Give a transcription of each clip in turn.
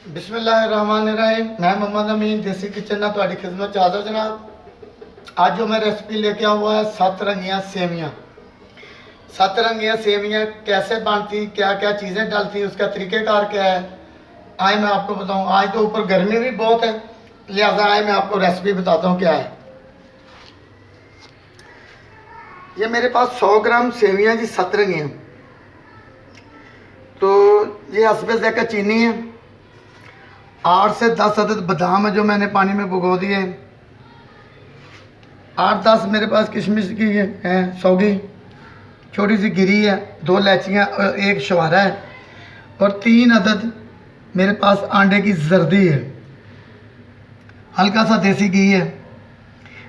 बिस्मिल्लाहिर्रहमानिर्रहीम। मैं मोहम्मद अमीन देसी किचन ना ਤੁਹਾਡੀ खिदमत च हाज़िर जनाब। आज जो मैं रेसिपी लेके आया हुआ है सतरंगियाँ सेवियाँ। सतरंगियाँ सेवियाँ कैसे बनती, क्या क्या चीज़ें डलती, उसका तरीक़ेकार क्या है, आए मैं आपको बताऊँ। आज तो ऊपर गर्मी भी बहुत है, लिहाजा आए मैं आपको रेसिपी बताता हूँ क्या है। ये मेरे पास 100 ग्राम सेवियाँ जी सतरंगियाँ, तो ये हस्बे ज़ायक़ा चीनी है, 8 से 10 अदद बादाम है जो मैंने पानी में भिगो दिए। 8-10 मेरे पास किशमिश की है, सौगी छोटी सी गिरी है, 2 इलायचियाँ और 1 छुहारा है, और 3 अदद मेरे पास अंडे की जर्दी है, हल्का सा देसी घी है।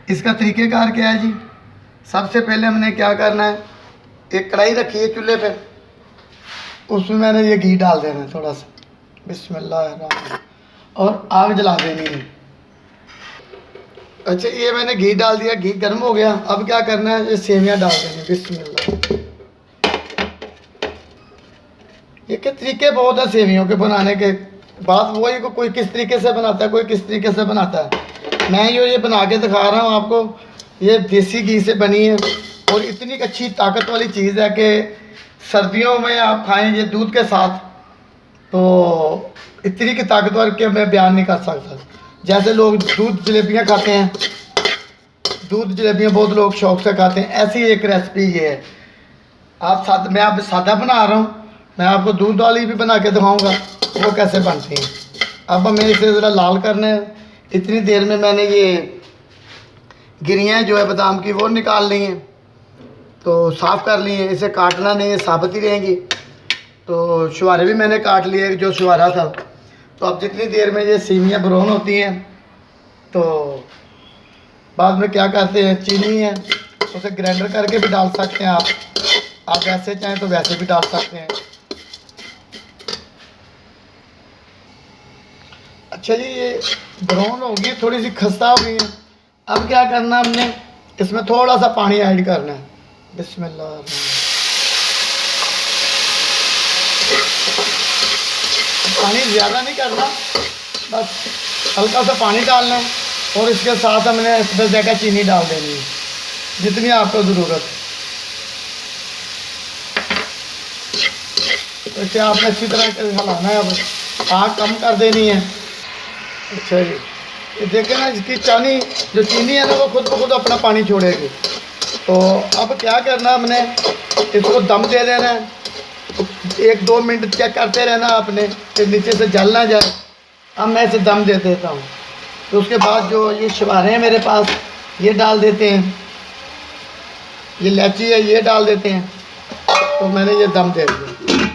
इसका तरीक़ेकार क्या है जी। सबसे पहले हमने क्या करना है, एक कढ़ाई रखी है चूल्हे पे, उसमें मैंने ये घी डाल देना है थोड़ा सा, बिस्मिल्लाह, और आग जला देनी है। अच्छा, ये मैंने घी डाल दिया, घी गर्म हो गया। अब क्या करना है, ये सेवियाँ डाल देनी, बिस्मिल्लाह। ये के तरीके बहुत है सेवियों के बनाने के, बात वही को कोई किस तरीके से बनाता है, कोई किस तरीके से बनाता है। मैं ये बना के दिखा रहा हूँ आपको। ये देसी घी से बनी है और इतनी अच्छी ताकत वाली चीज़ है कि सर्दियों में आप खाएं ये दूध के साथ, तो इतनी की ताकतवर के मैं बयान नहीं कर सकता। जैसे लोग दूध जलेबियाँ खाते हैं, दूध जलेबियाँ बहुत लोग शौक़ से खाते हैं, ऐसी एक रेसिपी ये है। मैं आप सादा बना रहा हूँ, मैं आपको दूध वाली भी बना के दिखाऊँगा वो कैसे बनती हैं। अब हमें इसे ज़रा लाल करना है। इतनी देर में मैंने ये गिरियाँ जो है बादाम की वो निकाल ली हैं, तो साफ़ कर ली हैं। इसे काटना नहीं है, साबित ही रहेंगी। तो छुहारे भी मैंने काट लिए जो छुहारा था। तो अब जितनी देर में ये सेवियाँ ब्राउन होती हैं, तो बाद में क्या करते हैं, चीनी है उसे ग्राइंडर करके भी डाल सकते हैं आप वैसे चाहें तो वैसे भी डाल सकते हैं। अच्छा जी, ये ब्राउन हो गई, थोड़ी सी खस्ता हो गई है। अब क्या करना, हमने इसमें थोड़ा सा पानी ऐड करना है, बिस्मिल्लाह। पानी ज़्यादा नहीं करना, बस हल्का सा पानी डालना है, और इसके साथ हमने इसमें ज़ायक़ा चीनी डाल देनी है जितनी आपको ज़रूरत है। तो इसे आपने अच्छी तरह से हिलाना है। अब आग कम कर देनी है। अच्छा जी, ये देखें ना, इसकी जो चीनी है ना वो खुद ब खुद अपना पानी छोड़ेगी। तो अब क्या करना, हमने इसको दम दे देना है। 1-2 मिनट चेक करते रहना आपने कि नीचे से जल ना जाए। अब मैं इसे दम दे देता हूँ। तो उसके बाद जो ये छुहारे हैं मेरे पास, ये डाल देते हैं, ये इलायची है ये डाल देते हैं। तो मैंने ये दम दे दिया।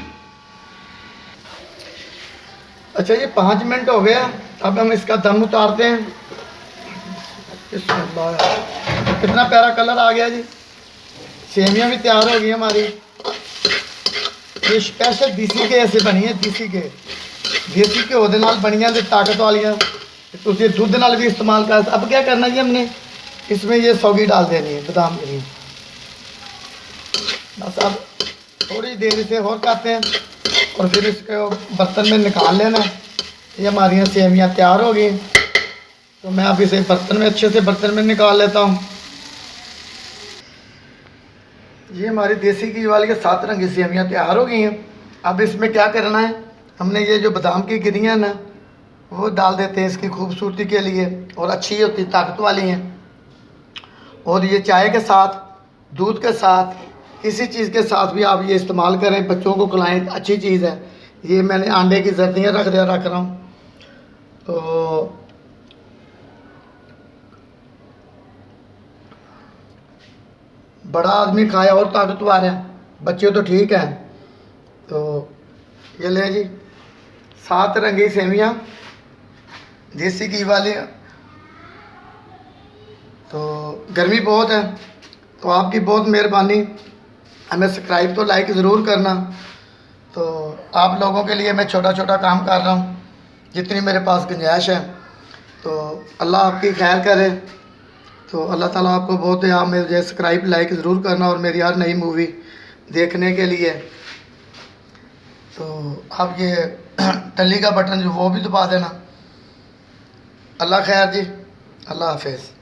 अच्छा, ये 5 मिनट हो गया। अब हम इसका दम उतारते हैं। कितना प्यारा कलर आ गया जी। सेवियाँ भी तैयार हो गई हमारी। ये स्पेशल देसी घे से बनी है, देसी घ्यो दे नाल बनियाँ ते ताकत वालियाँ, तुझे दूध नाल भी इस्तेमाल कर। अब क्या करना जी, हमने इसमें ये सौगी डाल देनी है, बादाम के लिए। बस अब थोड़ी देर इसे और करते हैं और फिर इसको बर्तन में निकाल लेना है। ये हमारी सेवियाँ तैयार हो गई, तो मैं अब इसे बर्तन में अच्छे से बर्तन में निकाल लेता हूँ। ये हमारी देसी घी वाली 7 रंगी सेवियाँ तैयार हो गई हैं। अब इसमें क्या करना है, हमने ये जो बादाम की गिरियाँ ना वो डाल देते हैं इसकी खूबसूरती के लिए, और अच्छी होती ताकत वाली हैं। और ये चाय के साथ, दूध के साथ, किसी चीज़ के साथ भी आप ये इस्तेमाल करें, बच्चों को खिलाएं, अच्छी चीज़ है। ये मैंने अंडे की जर्दियाँ रख रहा हूँ। तो बड़ा आदमी खाए और ताकतवर है, बच्चे तो ठीक हैं। तो ये ले जी 7 रंगी सेवियाँ देसी घी वाली। तो गर्मी बहुत है, तो आपकी बहुत मेहरबानी, हमें सब्सक्राइब तो लाइक ज़रूर करना। तो आप लोगों के लिए मैं छोटा छोटा काम कर रहा हूँ जितनी मेरे पास गुंजाइश है। तो अल्लाह आपकी खैर करे। तो अल्लाह ताला आपको बहुत है। आप मेरे सब्सक्राइब लाइक ज़रूर करना, और मेरी हर नई मूवी देखने के लिए। तो आप ये टली का बटन जो वो भी दबा देना। अल्लाह खैर जी, अल्लाह हाफिज़।